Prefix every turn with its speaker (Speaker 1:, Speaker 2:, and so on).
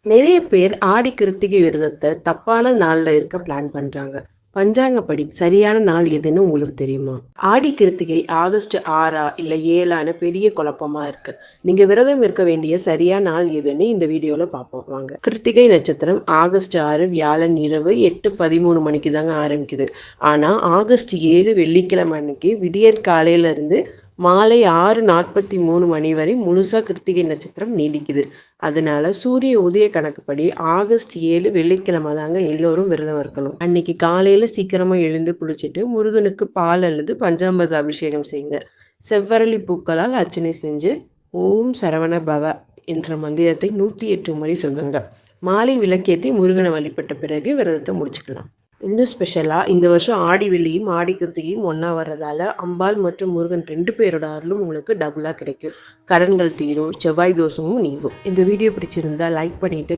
Speaker 1: நிறைய பேர் ஆடி கிருத்திகை விரதத்தை தப்பான நாள்ல இருக்க பிளான் பண்றாங்க. பஞ்சாங்கப்படி சரியான நாள் எதுன்னு உங்களுக்கு தெரியுமா? ஆடி கிருத்திகை ஆகஸ்ட் 6 இல்ல 7 பெரிய குழப்பமா இருக்கு. நீங்க விரதம் இருக்க வேண்டிய சரியான நாள் எதுன்னு இந்த வீடியோல பார்ப்போம் வாங்க. கிருத்திகை நட்சத்திரம் ஆகஸ்ட் 6 வியாழன் இரவு 8:13 மணிக்கு தாங்க ஆரம்பிக்குது. ஆனா ஆகஸ்ட் 7 வெள்ளிக்கிழமை அன்னைக்கு விடியற் காலையில இருந்து மாலை 6:43 மணி வரை முழுசா கிருத்திகை நட்சத்திரம் நீடிக்குது. அதனால சூரிய உதய கணக்குப்படி ஆகஸ்ட் 7 வெள்ளிக்கிழமை தாங்க எல்லோரும் விரதம் இருக்கணும். அன்னைக்கு காலையில சீக்கிரமா எழுந்து குளிச்சுட்டு முருகனுக்கு பால் அல்லது பஞ்சாமிர்த அபிஷேகம் செய்யுங்க. செவ்வரளி பூக்களால் அர்ச்சனை செஞ்சு ஓம் சரவண பவ என்ற மந்திரத்தை 108 முறை சொல்லுங்க. மாலை விளக்கேற்றி முருகனை வழிபட்ட பிறகு விரதத்தை முடிச்சுக்கலாம். இன்னும் ஸ்பெஷலாக இந்த வருஷம் ஆடி வெள்ளியும் ஆடி கிருத்திகையும் ஒன்றா வர்றதால அம்பாள் மற்றும் முருகன் 2 பேரோட அருளும் உங்களுக்கு டபுளாக கிடைக்கும். கடன்கள் தீரும், செவ்வாய் தோஷமும் நீங்கும். இந்த வீடியோ பிடிச்சிருந்தா லைக் பண்ணிவிட்டு